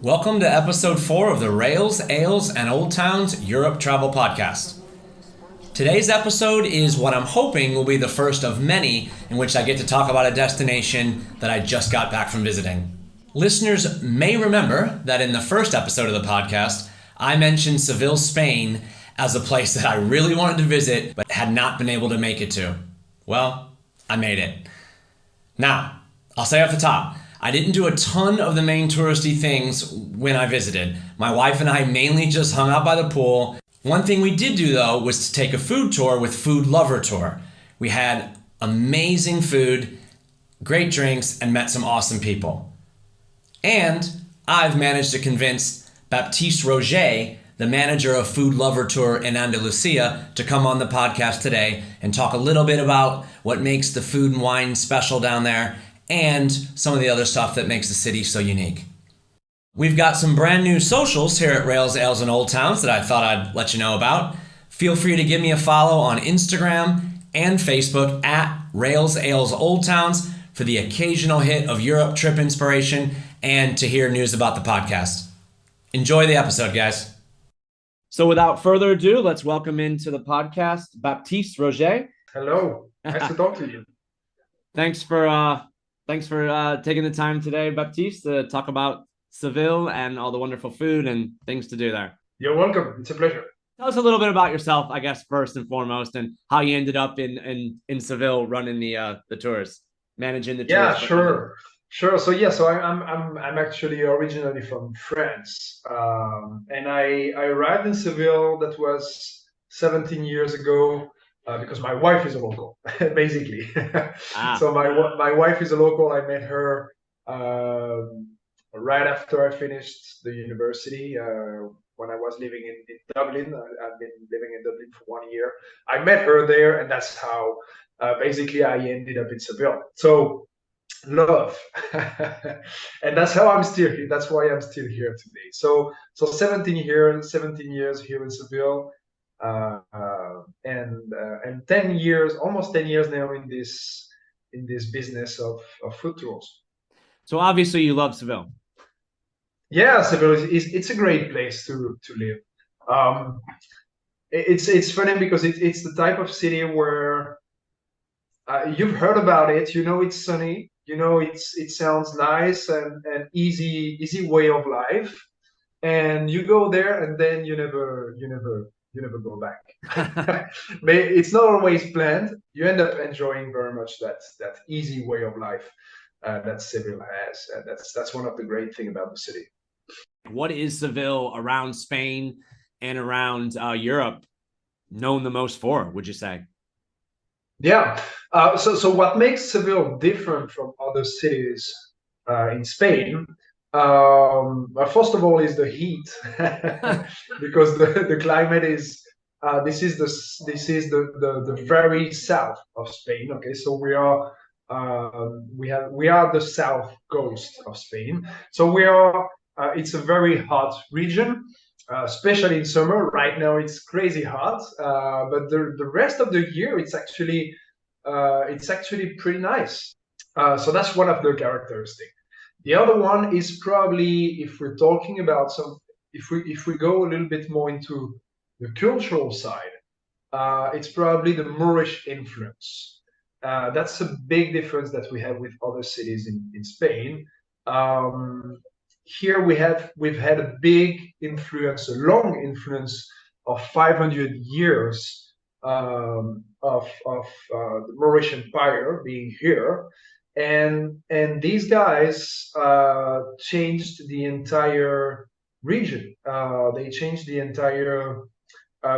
Welcome to episode 4 of the Rails, Ales, and Old Towns Europe Travel Podcast. Today's episode is what I'm hoping will be the first of many in which I get to talk about a destination that I just got back from visiting. Listeners may remember that in the first episode of the podcast, I mentioned Seville, Spain as a place that I really wanted to visit but had not been able to make it to. Well, I made it. Now, I'll say off the top, I didn't do a ton of the main touristy things when I visited. My wife and I mainly just hung out by the pool. One thing we did do though was to take a food tour with Food Lover Tour. We had amazing food, great drinks, and met some awesome people. And I've managed to convince Baptiste Rogé, the manager of Food Lover Tour in Andalusia, to come on the podcast today and talk a little bit about what makes the food and wine special down there and some of the other stuff that makes the city so unique. We've got some brand new socials here at Rails, Ales, and Old Towns that I thought I'd let you know about. Feel free to give me a follow on Instagram and Facebook at Rails, Ales, Old Towns for the occasional hit of Europe trip inspiration and to hear news about the podcast. Enjoy the episode, guys. So without further ado, let's welcome into the podcast Baptiste Rogé. Hello, nice to talk to you. Thanks for taking the time today, Baptiste, to talk about Seville and all the wonderful food and things to do there. You're welcome. It's a pleasure. Tell us a little bit about yourself, I guess, first and foremost, and how you ended up in Seville running the tours, managing the tours. Yeah, sure. So I'm actually originally from France, and I arrived in Seville. That was 17 years ago. Because my wife is a local, basically. So my wife is a local. I met her right after I finished the university. When I was living in Dublin, I've been living in Dublin for 1 year. I met her there, and that's how basically I ended up in Seville. So love, and that's how I'm still here. That's why I'm still here today. So 17 years here in Seville. And 10 years, almost 10 years now in this business of food tours. So obviously you love Seville. Yeah, Seville it's a great place to live. It's funny because it's the type of city where you've heard about it. You know it's sunny. You know it sounds nice and easy way of life. And you go there and then you never go back. But it's not always planned. You end up enjoying very much that easy way of life that Seville has. That's one of the great things about the city. What is Seville around Spain and around Europe known the most for, would you say? Yeah. So what makes Seville different from other cities in Spain? First of all, is the heat, because the climate is. This is the very south of Spain. Okay, so we are the south coast of Spain. So we are. It's a very hot region, especially in summer. Right now, it's crazy hot, but the rest of the year, it's actually pretty nice. So that's one of the characteristics. The other one is probably, if we're talking about if we go a little bit more into the cultural side, it's probably the Moorish influence. That's a big difference that we have with other cities in Spain. Here we've had a big influence, a long influence of 500 years of the Moorish Empire being here. And these guys changed the entire region. They changed the entire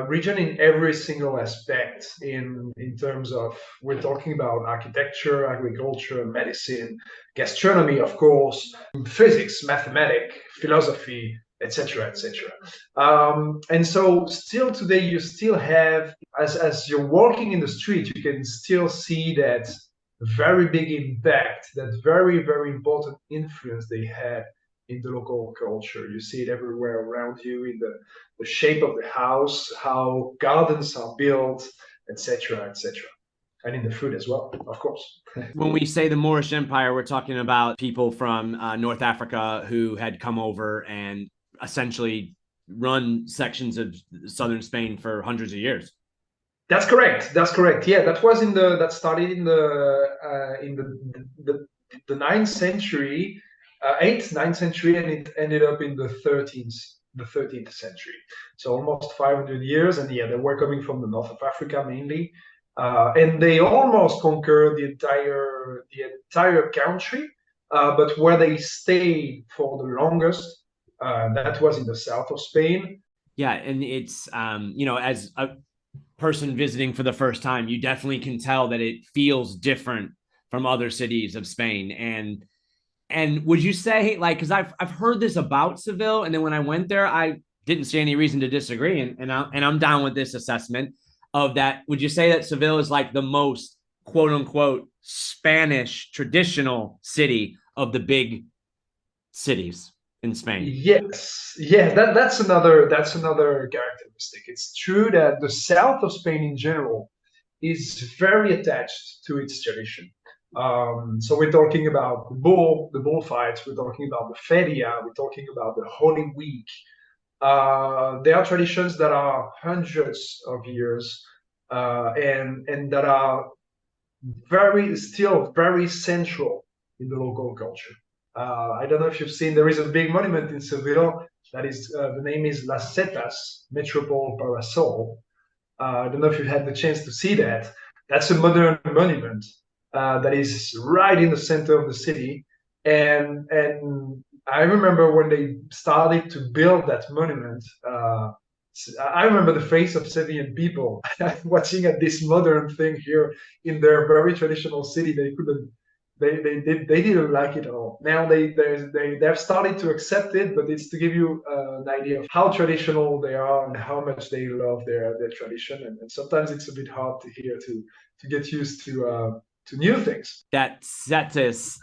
region in every single aspect. In terms of, we're talking about architecture, agriculture, medicine, gastronomy, of course, physics, mathematics, philosophy, etc., etc. And so still today, you still have, as you're walking in the street, you can still see that very big impact, that very, very important influence they had in the local culture. You see it everywhere around you, in the shape of the house, how gardens are built, etc., etc. and in the food as well, of course. When we say the Moorish Empire, we're talking about people from North Africa who had come over and essentially run sections of southern Spain for hundreds of years. That's correct. That's correct. Yeah, that started in the ninth century, eighth, ninth century, and it ended up in the 13th century. So almost 500 years. And yeah, they were coming from the north of Africa mainly, and they almost conquered the entire country. But where they stayed for the longest, that was in the south of Spain. Yeah, and it's as a person visiting for the first time, you definitely can tell that it feels different from other cities of Spain. And would you say, like, because I've heard this about Seville, and then when I went there, I didn't see any reason to disagree, and I'm down with this assessment of that. Would you say that Seville is like the most quote unquote Spanish traditional city of the big cities in Spain? Yes, yes, that's another characteristic. It's true that the south of Spain in general is very attached to its tradition. So we're talking about the bullfights. We're talking about the feria. We're talking about the Holy Week. There are traditions that are hundreds of years, and that are still very central in the local culture. I don't know if you've seen, there is a big monument in Seville that is, the name is Las Setas Metropole Parasol. I don't know if you had the chance to see that. That's a modern monument that is right in the center of the city. And I remember when they started to build that monument, I remember the face of Sevillian people watching at this modern thing here in their very traditional city. They couldn't, they didn't like it at all. Now they've started to accept it, but it's to give you an idea of how traditional they are and how much they love their tradition. And sometimes it's a bit hard to hear to get used to new things. That sets us.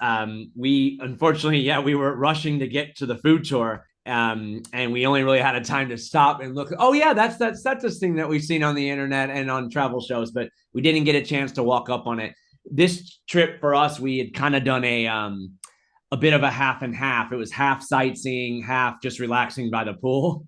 We unfortunately, yeah, we were rushing to get to the food tour, and we only really had a time to stop and look. Oh yeah, that's this thing that we've seen on the internet and on travel shows, but we didn't get a chance to walk up on it. This trip for us, we had kind of done a bit of a half and half. It was half sightseeing, half just relaxing by the pool.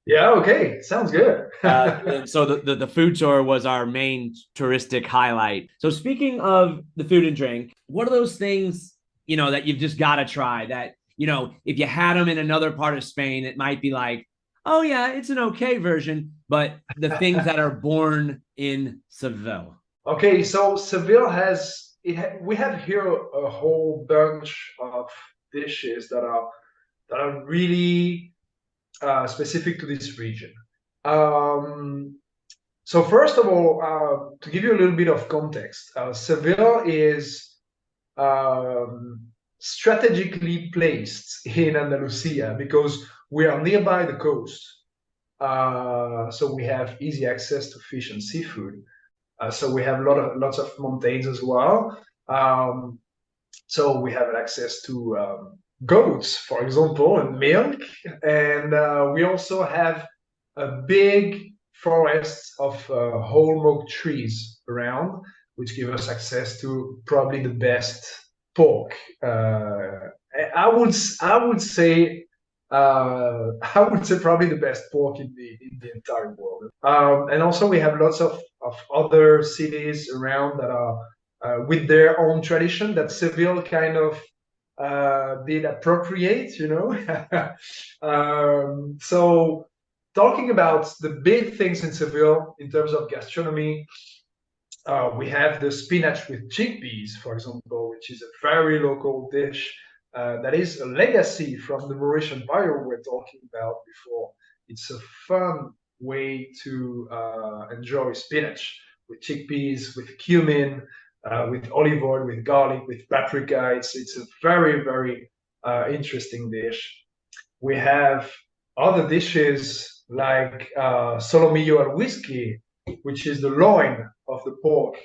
Yeah, okay, sounds good. And so the food tour was our main touristic highlight. So speaking of the food and drink, what are those things, that you've just got to try that, if you had them in another part of Spain, it might be like, oh yeah, it's an okay version, but the things that are born in Seville. Okay, so Seville we have here a whole bunch of dishes that are really specific to this region. So first of all, to give you a little bit of context, Seville is strategically placed in Andalusia because we are nearby the coast. So we have easy access to fish and seafood. So we have lots of mountains as well. So we have access to goats, for example, and milk. And we also have a big forest of whole milk trees around, which give us access to probably the best pork. I would say probably the best pork in the entire world. And also we have lots of other cities around that are with their own tradition that Seville kind of did appropriate, So talking about the big things in Seville in terms of gastronomy, we have the spinach with chickpeas, for example, which is a very local dish that is a legacy from the Moorish Empire we're talking about before. It's a fun way to enjoy spinach with chickpeas, with cumin, with olive oil, with garlic, with paprika. It's a very, very interesting dish. We have other dishes like solomillo al whiskey, which is the loin of the pork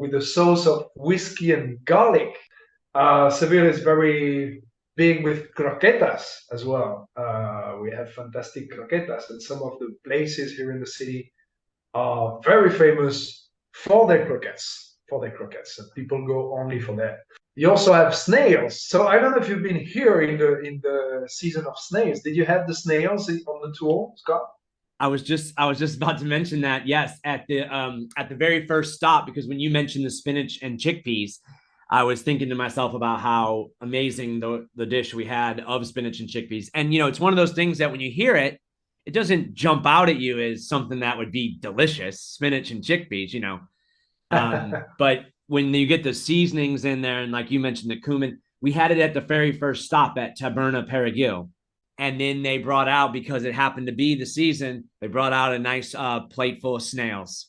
with a sauce of whiskey and garlic. Seville is very big with croquetas as well. We have fantastic croquetas, and some of the places here in the city are very famous for their croquettes, and people go only for that. You also have snails. So I don't know if you've been here in the season of snails. Did you have the snails on the tour, Scott? I was just about to mention that. Yes, at the very first stop, because when you mentioned the spinach and chickpeas, I was thinking to myself about how amazing the dish we had of spinach and chickpeas. And it's one of those things that when you hear it, it doesn't jump out at you as something that would be delicious, spinach and chickpeas. But when you get the seasonings in there, and like you mentioned, the cumin, we had it at the very first stop at Taberna Perigil. And then they brought out, because it happened to be the season, they brought out a nice plate full of snails.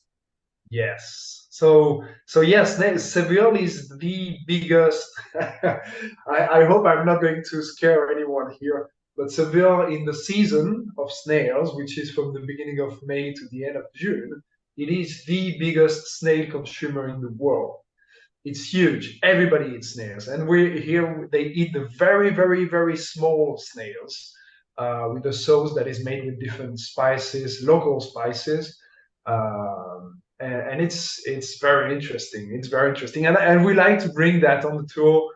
Yes. So yes, Seville is the biggest. I hope I'm not going to scare anyone here, but Seville in the season of snails, which is from the beginning of May to the end of June, it is the biggest snail consumer in the world. It's huge. Everybody eats snails, and we here they eat the very, very, very small snails with a sauce that is made with different spices, local spices, and it's very interesting. It's very interesting, and we like to bring that on the tour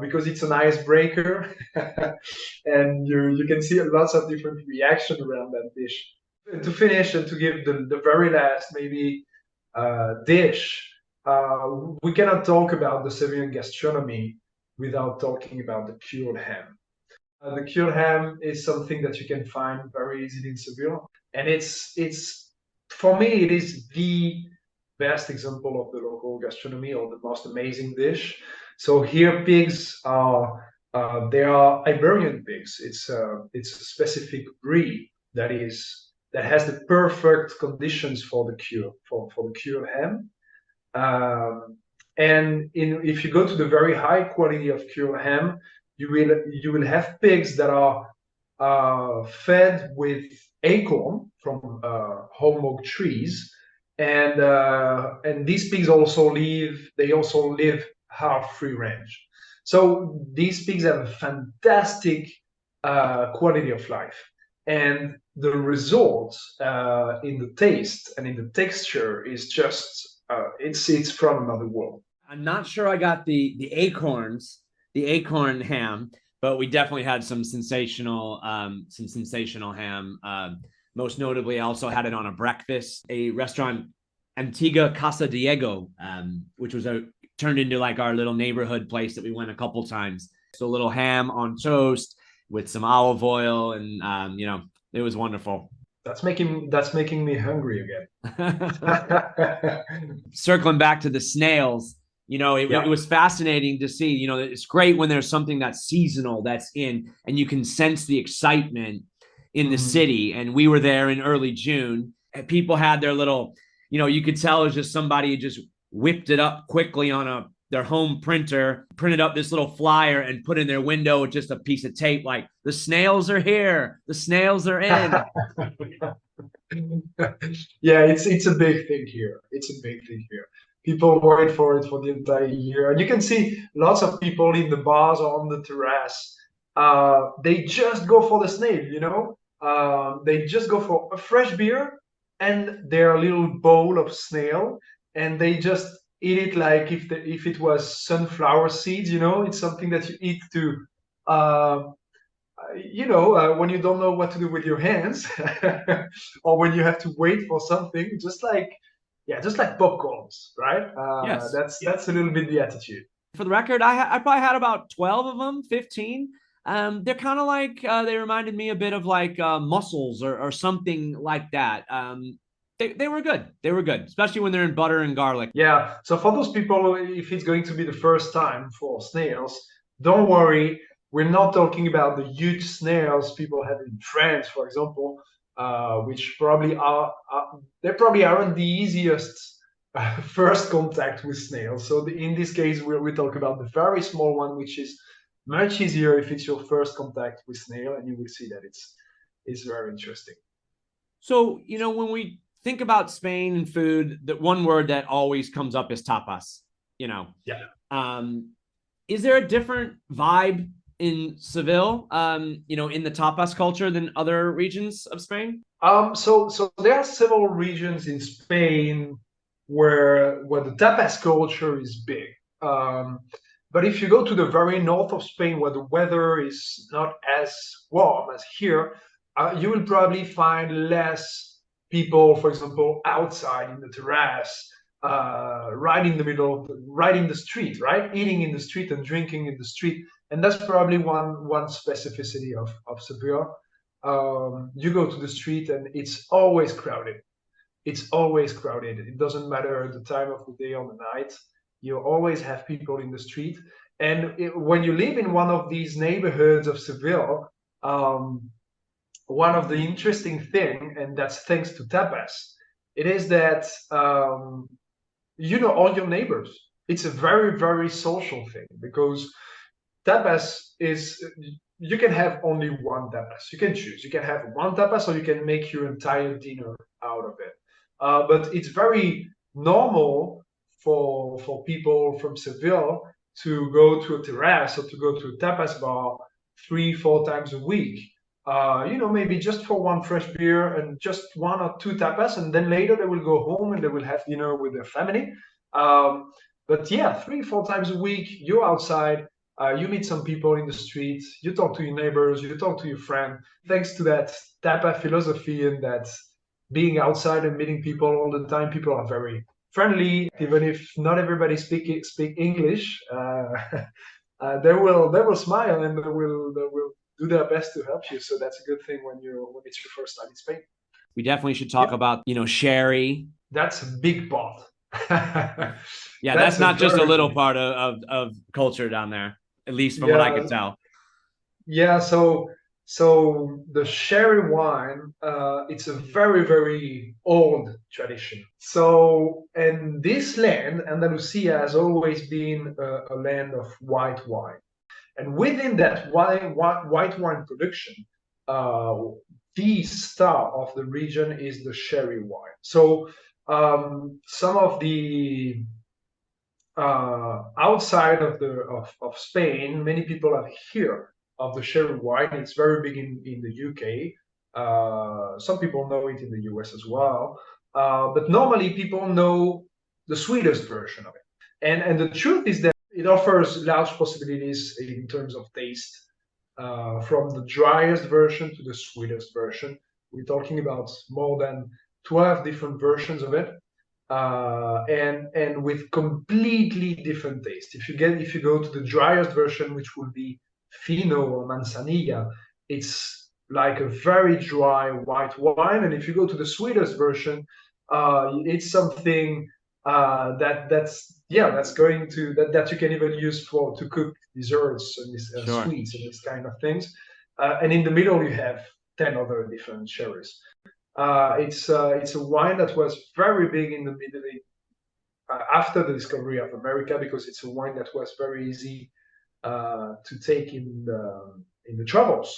because it's an icebreaker, and you can see lots of different reaction around that dish. To finish and to give the very last maybe dish, we cannot talk about the Sevillian gastronomy without talking about the cured ham. The cured ham is something that you can find very easily in Seville, and it's for me it is the best example of the local gastronomy or the most amazing dish. So here pigs are they are Iberian pigs. It's a specific breed that has the perfect conditions for the cured ham. Um, and if you go to the very high quality of cured ham, you will have pigs that are fed with acorn from home oak trees, and these pigs also live half free range. So these pigs have a fantastic quality of life, and the result in the taste and in the texture is just it's from another world. I'm not sure I got the acorn ham, but we definitely had some sensational ham. Most notably, I also had it on a breakfast, a restaurant, Antigua Casa Diego, which was turned into like our little neighborhood place that we went a couple times. So a little ham on toast with some olive oil, and it was wonderful. That's making me hungry again. Circling back to the snails, it Yeah. was fascinating to see. It's great when there's something that's seasonal that's in, and you can sense the excitement in the Mhm. city. And we were there in early June, and people had their little, you could tell it was just somebody just whipped it up quickly on their home printer, printed up this little flyer and put in their window with just a piece of tape like, the snails are here, the snails are in. Yeah, it's a big thing here. It's a big thing here. People wait for it for the entire year, and you can see lots of people in the bars or on the terrace. They just go for the snail, They just go for a fresh beer and their little bowl of snail, and they just eat it like if it was sunflower seeds. It's something that you eat to. Uh, when you don't know what to do with your hands, or when you have to wait for something, just like popcorns, right? Yes. That's a little bit the attitude. For the record, I probably had about 12 of them, 15. They're kind of like, they reminded me a bit of like mussels or something like that. They were good. They were good, especially when they're in butter and garlic. Yeah. So for those people, if it's going to be the first time for snails, don't worry. We're not talking about the huge snails people have in France, for example, which they probably aren't the easiest first contact with snails. So in this case, we talk about the very small one, which is much easier if it's your first contact with snail, and you will see that it's very interesting. So, when we think about Spain and food, the one word that always comes up is tapas. You know, Yeah. um, is there a different vibe in Seville, in the tapas culture than other regions of Spain? So there are several regions in Spain. where the tapas culture is big. Um, but if you go to the very north of Spain, where the weather is not as warm as here, you will probably find less people, for example, outside in the terrace, right in the middle, right in the street, right, eating in the street and drinking in the street. And that's probably one specificity of Seville. You go to the street and it's always crowded. It's always crowded. It doesn't matter the time of the day or the night. You always have people in the street. And when you live in one of these neighborhoods of Seville, one of the interesting thing, and that's thanks to tapas, it is that you know all your neighbors. It's a very, very social thing because tapas is you can have only one tapas. You can choose. You can have one tapas or you can make your entire dinner out of it. But it's very normal for people from Seville to go to a terrace or to go to a tapas bar 3, 4 times a week. Maybe just for one fresh beer and just one or two tapas, and then later they will go home and they will have dinner with their family. Um, but yeah, 3, 4 times a week, you're outside, you meet some people in the street, you talk to your neighbors, you talk to your friend. Thanks to that tapa philosophy and that being outside and meeting people all the time, people are very friendly. Even if not everybody speak English, they will smile and they will do their best to help you. So that's a good thing when it's your first time in Spain. We definitely should talk Yeah, about, sherry. that's a big pot. Yeah, That's that's a not just a very little big. part of culture down there, at least from what I Yeah, could tell. yeah. So the sherry wine, it's a very, very old tradition. So, and this land, Andalusia, has always been a land of white wine. And within that white wine production, uh, the star of the region is the sherry wine. So some of the outside of Spain, many people have heard of the sherry wine. It's very big in the UK. Some people know it in the US as well. But normally people know the sweetest version of it. And the truth is that it offers large possibilities in terms of taste, from the driest version to the sweetest version. We're talking about more than 12 different versions of it, and with completely different taste. If you go to the driest version, which would be Fino or Manzanilla, it's like a very dry white wine. And if you go to the sweetest version, it's something that's going to that you can even use for to cook desserts and Sure. sweets and these kind of things. And in the middle, you have 10 other different sherries. It's a wine that was very big in the Middle East after the discovery of America because it's a wine that was very easy to take in the travels.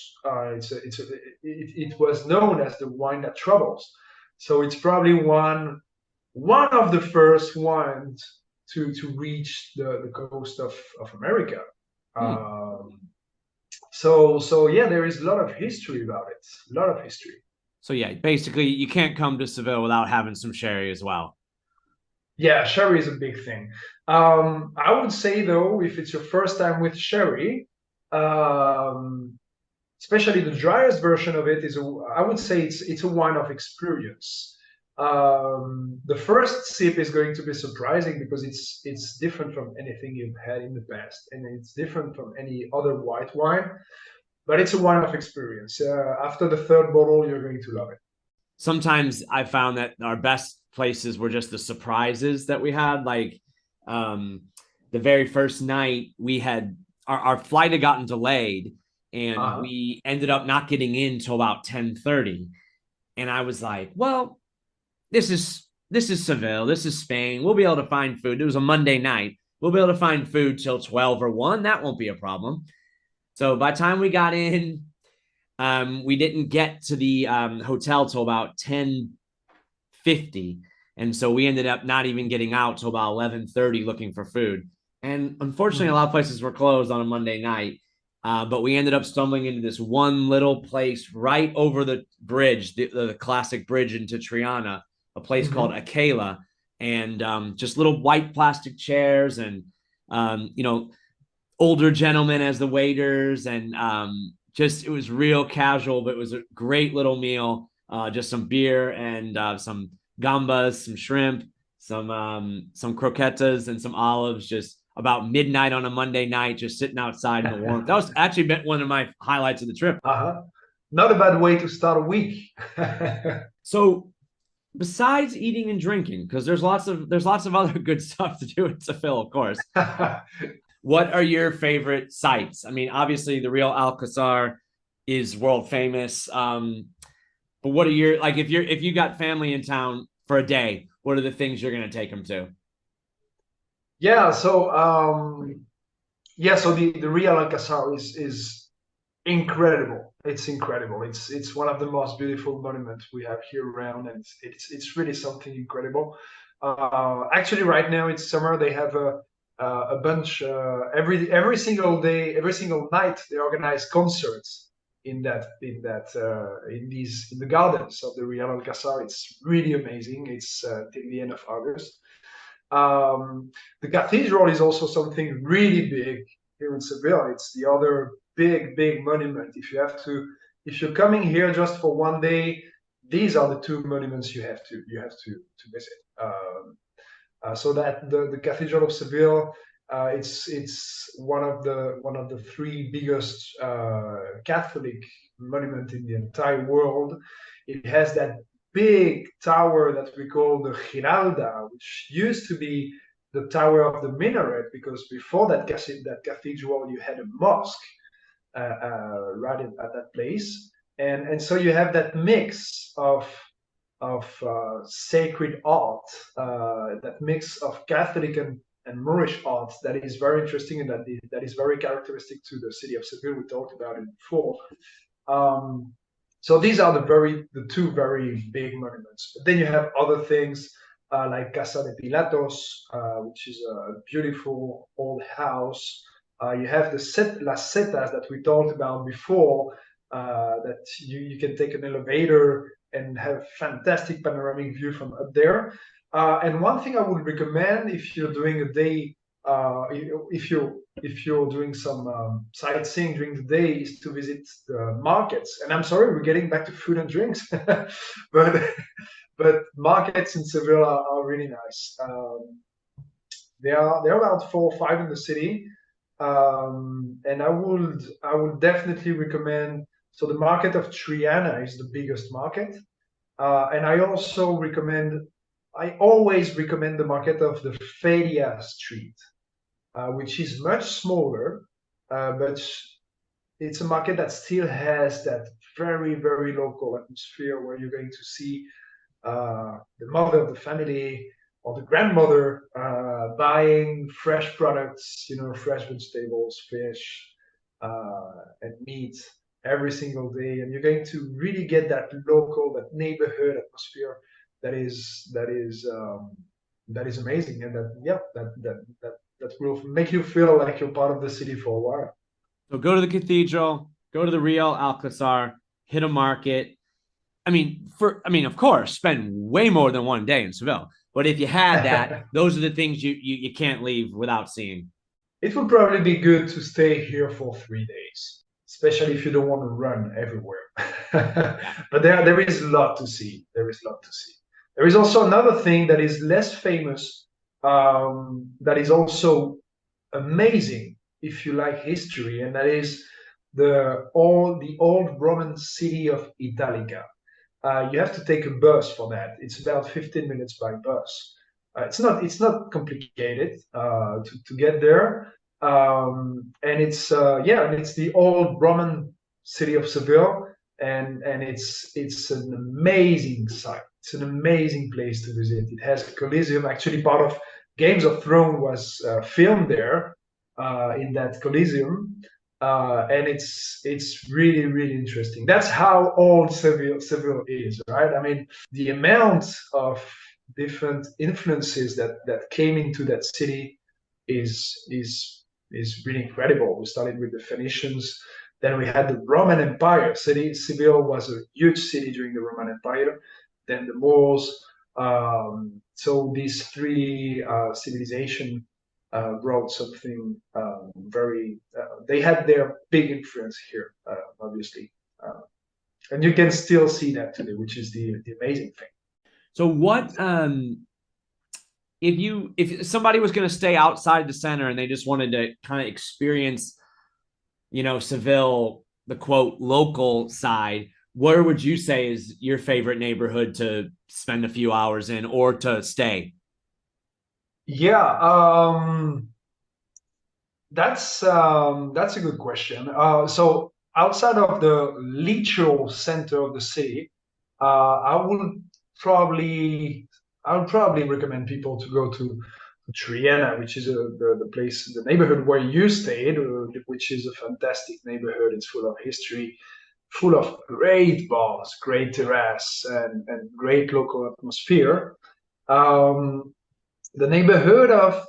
It was known as the wine that travels. So it's probably one of the first wines to reach the coast of America. Hmm. So yeah, there is a lot of history about it. A lot of history. So yeah, basically you can't come to Seville without having some sherry as well. Yeah, sherry is a big thing. I would say though, if it's your first time with sherry, um, especially the driest version of it I would say it's a wine of experience. The first sip is going to be surprising because it's different from anything you've had in the past, and it's different from any other white wine. But it's a wine of experience. After the third bottle, you're going to love it. Sometimes I found that our best places were just the surprises that we had. Like um, the very first night, we had our flight had gotten delayed, and Uh-huh. we ended up not getting in till about 10:30. And I was like, well, this is Seville, this is Spain. We'll be able to find food. It was a Monday night. We'll be able to find food till 12 or 1. That won't be a problem. So by the time we got in, we didn't get to the hotel till about 10:50, and so we ended up not even getting out till about 11:30 looking for food. And unfortunately, a Mhm. lot of places were closed on a Monday night. But we ended up stumbling into this one little place right over the bridge, the classic bridge into Triana, a place called Mhm. Aquila. and just little white plastic chairs, and older gentlemen as the waiters, and just it was real casual, but it was a great little meal. Just some beer and some gambas, some shrimp, some croquetas, and some olives. Just about midnight on a Monday night, just sitting outside in the warmth. That was actually one of my highlights of the trip. Uh-huh. Not a bad way to start a week. So, besides eating and drinking, because there's lots of other good stuff to do in Seville, of course. What are your favorite sites? I mean, obviously the Real Alcazar is world famous. But what are your, like, if you got family in town for a day, what are the things you're going to take them to? Yeah, so the Real Alcazar is incredible. It's incredible. It's one of the most beautiful monuments we have here around, and it's really something incredible. Actually, right now it's summer. They have a bunch every single day, every single night. They organize concerts in the gardens of the Real Alcazar. It's really amazing. It's till the end of August. The cathedral is also something really big here in Seville. It's the other big monument. If you're coming here just for one day, these are the two monuments you have to visit. So that the Cathedral of Seville, it's one of the three biggest Catholic monument in the entire world. It has that big tower that we call the Giralda, which used to be the tower of the minaret, because before that cathedral you had a mosque right at that place, and so you have that mix of sacred art, that mix of Catholic and Moorish art that is very interesting, and that is very characteristic to the city of Seville. We talked about it before. Um, so these are the two very big monuments. But then you have other things like Casa de Pilatos, which is a beautiful old house. You have Las Setas that we talked about before, that you can take an elevator and have fantastic panoramic view from up there. And one thing I would recommend if you're doing a day, if you're doing some sightseeing during the day, is to visit the markets. And I'm sorry, we're getting back to food and drinks, but markets in Seville are really nice. There are about 4 or 5 in the city, and I would definitely recommend. So the market of Triana is the biggest market, and I always recommend the market of the Feria Street, which is much smaller, but it's a market that still has that very local atmosphere where you're going to see the mother of the family or the grandmother buying fresh products, fresh vegetables, fish, and meat every single day, and you're going to really get that local, that neighborhood atmosphere that is amazing, and that will make you feel like you're part of the city for a while. So go to the cathedral, go to the Real Alcazar, hit a market. Of course, spend way more than one day in Seville. But if you had that, those are the things you can't leave without seeing. It would probably be good to stay here for 3 days, especially if you don't want to run everywhere. But there is a lot to see. There is a lot to see. There is also another thing that is less famous, that is also amazing if you like history, and that is the old Roman city of Italica. You have to take a bus for that. It's about 15 minutes by bus. It's not complicated to get there, and it's the old Roman city of Seville, and it's an amazing site. It's an amazing place to visit. It has a Coliseum. Actually, part of Games of Thrones was filmed there, in that Coliseum, and it's really interesting. That's how old Seville is, right? I mean, the amount of different influences that came into that city is really incredible. We started with the Phoenicians, then we had the Roman Empire. Seville was a huge city during the Roman Empire. Then the Moors, So these three civilization wrote something very. They had their big influence here, obviously, and you can still see that today, which is the amazing thing. So what if somebody was going to stay outside the center and they just wanted to kind of experience, Seville, the quote local side, where would you say is your favorite neighborhood to spend a few hours in or to stay? Yeah, that's a good question. So outside of the literal center of the city, I would probably I would probably recommend people to go to Triana, which is the place, the neighborhood where you stayed, which is a fantastic neighborhood. It's full of history, full of great bars, great terrace, and great local atmosphere. Um, the neighborhood of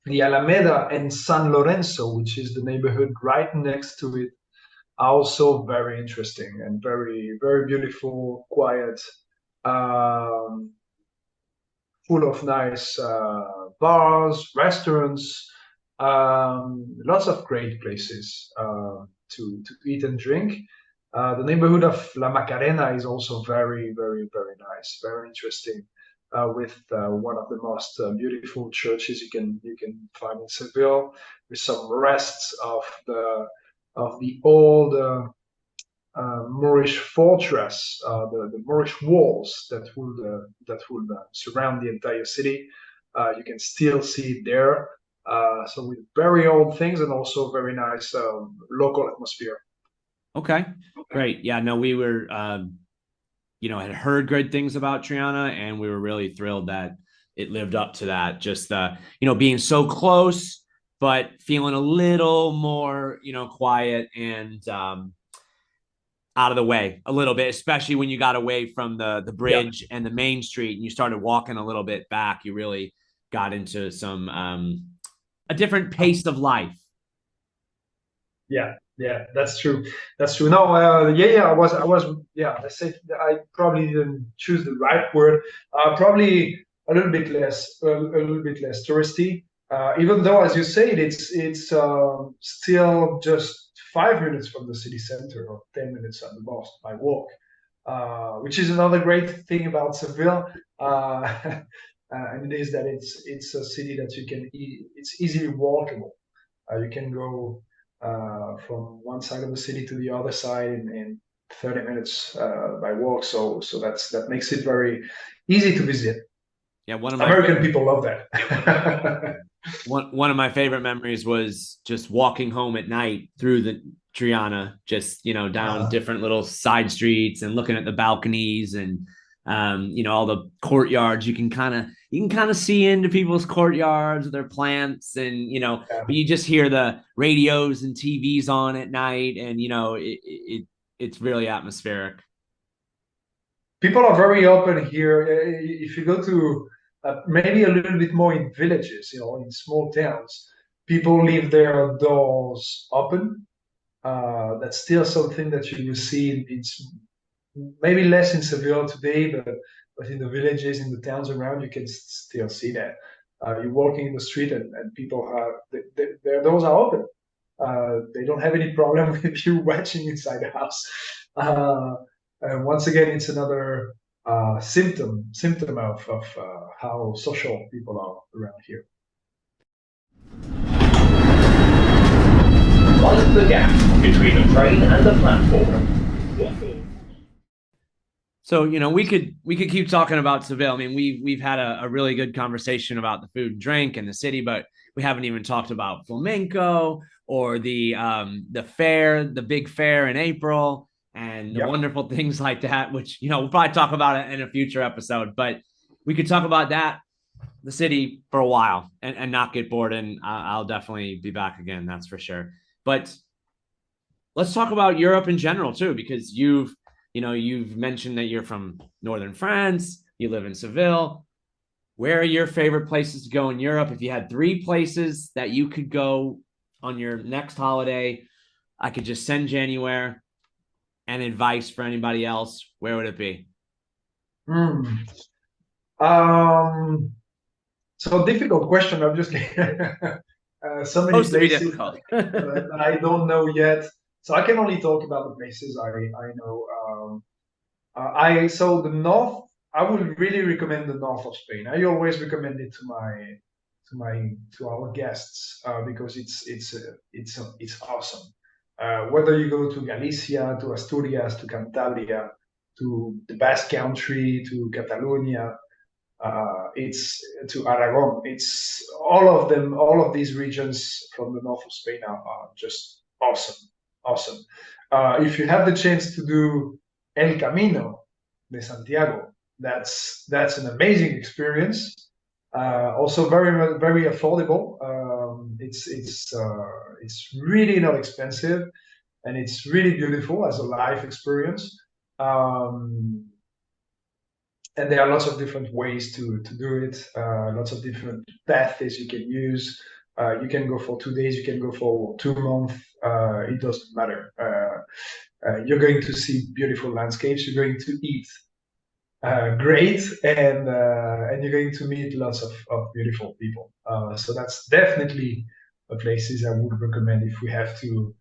the Alameda and San Lorenzo, which is the neighborhood right next to it, are also very interesting and very, very beautiful, quiet, um, full of nice bars, restaurants, lots of great places to eat and drink. The neighborhood of La Macarena is also very, very, very nice, very interesting, with one of the most beautiful churches you can find in Seville, with some rests of the old Moorish fortress, the Moorish walls that would surround the entire city. You can still see it there. So with very old things and also very nice local atmosphere. Okay, great. Yeah, no, we were, had heard great things about Triana, and we were really thrilled that it lived up to that. Just, being so close, but feeling a little more, quiet and out of the way a little bit, especially when you got away from the Yeah, bridge and the main street and you started walking a little bit back. You really got into some a different pace of life. yeah, that's true. That's true. No, yeah, yeah. I said I probably didn't choose the right word. Probably a little bit less touristy. Even though, as you said, it's still just 5 minutes from the city center, or 10 minutes at the most by walk, which is another great thing about Seville. And it is that it's a city that it's easily walkable. You can go from one side of the city to the other side in 30 minutes by walk. So that makes it very easy to visit. Yeah, one of my American people love that. one of my favorite memories was just walking home at night through the Triana, just down uh, different little side streets and looking at the balconies and all the courtyards. You can kind of see into people's courtyards with their plants, and yeah. but you just hear the radios and TVs on at night, and it's really atmospheric. People are very open here. If you go to maybe a little bit more in villages, in small towns, people leave their doors open. That's still something that you will see maybe less in Seville today, but in the villages, in the towns around, you can still see that. You're walking in the street and people their doors are open. They don't have any problem with you watching inside the house. Uh, and once again, it's another symptom of how social people are around here. Mind the gap between the train and the platform. This is So we could keep talking about Seville. I mean, we've had a really good conversation about the food and drink and the city, but we haven't even talked about flamenco or the fair, the big fair in April, and the Yeah. wonderful things like that. Which we'll probably talk about it in a future episode, but we could talk about that, the city, for a while and not get bored. And I'll definitely be back again. That's for sure. But let's talk about Europe in general too, because you've mentioned that you're from northern France, you live in Seville. Where are your favorite places to go in Europe? If you had three places that you could go on your next holiday, I could just send you anywhere, and advice for anybody else, where would it be? Mm. Um, so difficult question, obviously. So many Supposed to be places difficult. that I don't know yet. So I can only talk about the places I know. I so the north. I would really recommend the north of Spain. I always recommend it to our guests because it's awesome. Whether you go to Galicia, to Asturias, to Cantabria, to the Basque Country, to Catalonia, it's to Aragon. It's all of them. All of these regions from the north of Spain are just awesome, awesome. If you have the chance to do El Camino de Santiago, that's an amazing experience. Also very affordable. It's really not expensive, and it's really beautiful as a life experience. Um, and there are lots of different ways to do it, lots of different paths you can use. You can go for 2 days, you can go for 2 months, it doesn't matter. You're going to see beautiful landscapes, you're going to eat great, and you're going to meet lots of beautiful people. So that's definitely a places I would recommend if we have to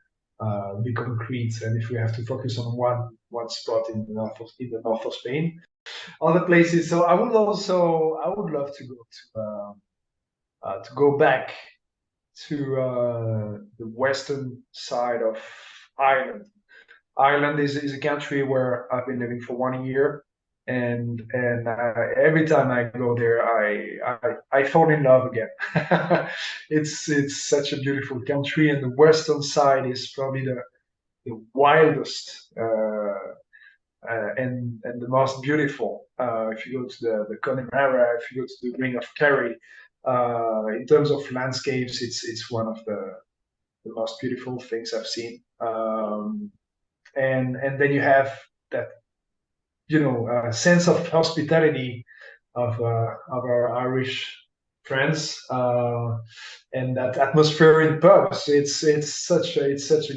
be concrete and if we have to focus on one spot in the north of Spain. Other places. So I would love to go back to the western side of Ireland. Ireland is a country where I've been living for 1 year, and every time I go there, I fall in love again. It's such a beautiful country, and the western side is probably the wildest. And the most beautiful. If you go to the Connemara, if you go to the Ring of Kerry, in terms of landscapes, it's one of the most beautiful things I've seen. And then you have that sense of hospitality of our Irish friends, and that atmosphere in pubs. It's such a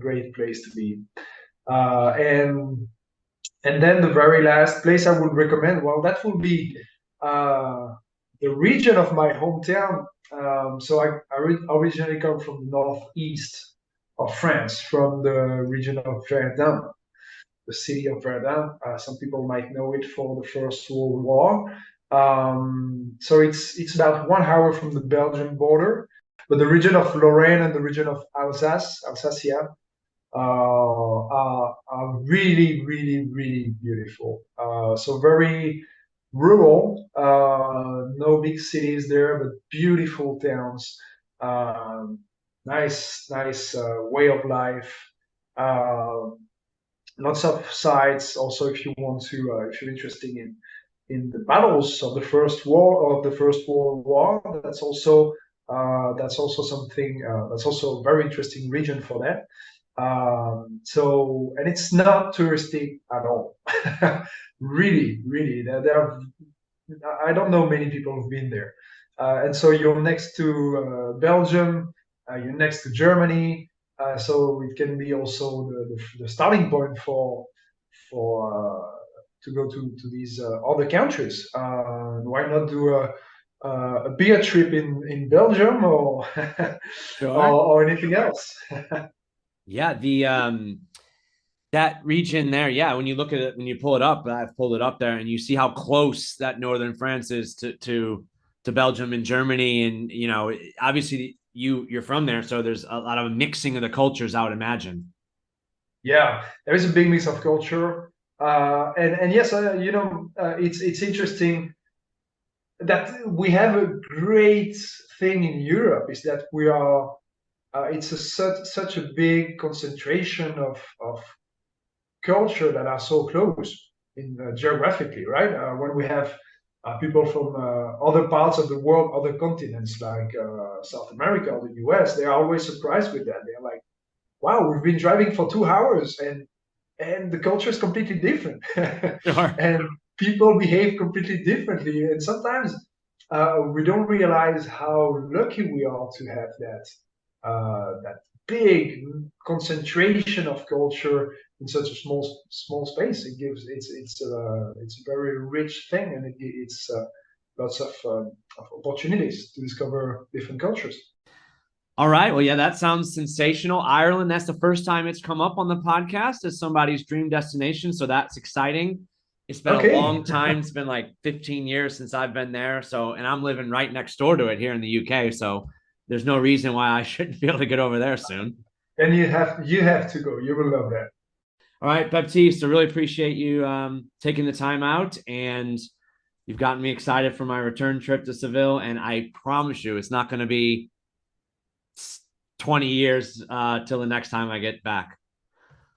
great place to be. And then the very last place I would recommend, well, that would be uh, the region of my hometown. So I originally come from the northeast of France, from the region of Verdun, the city of Verdun. Some people might know it for the First World War. So it's about 1 hour from the Belgian border, but the region of Lorraine and the region of Alsacia, are really, really, really beautiful. So very rural, no big cities there, but beautiful towns. Nice way of life. Uh, Lots of sites. Also, if you want to, if you're interested in the battles of the First World War, that's also something. That's also a very interesting region for that. And it's not touristic at all. Really, really, I don't know many people who've been there. And so you're next to Belgium, you're next to Germany, so it can be also the starting point for to go to these other countries. Why not do a beer trip in Belgium or Sure. or anything else? Yeah, the that region there, yeah, when you look at it, when you pull it up, I've pulled it up there, and you see how close that northern France is to Belgium and Germany, and obviously you're from there, so there's a lot of mixing of the cultures, I would imagine. Yeah, there is a big mix of culture, and yes, it's interesting that we have a great thing in Europe is that we are. It's such a big concentration of culture that are so close in geographically, right? When we have people from other parts of the world, other continents like South America or the US, they are always surprised with that. They're like, "Wow, we've been driving for 2 hours, and the culture is completely different, Sure. and people behave completely differently." And sometimes we don't realize how lucky we are to have that big concentration of culture in such a small space. It's a very rich thing, and it's lots of opportunities to discover different cultures. All right. Well, yeah, that sounds sensational. Ireland, that's the first time it's come up on the podcast as somebody's dream destination. So that's exciting. It's been a long time. It's been like 15 years since I've been there. So, and I'm living right next door to it here in the UK. So there's no reason why I shouldn't be able to get over there soon. And you have to go. You will love that. All right, Baptiste, I really appreciate you taking the time out, and you've gotten me excited for my return trip to Seville. And I promise you, it's not going to be 20 years till the next time I get back.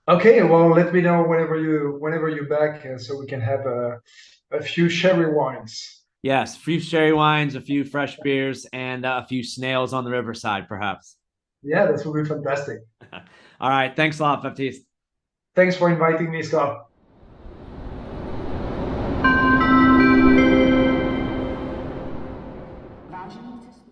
Okay, well, let me know whenever you're back, so we can have a few sherry wines. Yes, a few sherry wines, a few fresh beers, and a few snails on the riverside, perhaps. Yeah, that would be fantastic. All right, thanks a lot, Baptiste. Thanks for inviting me, Scott. Rogé.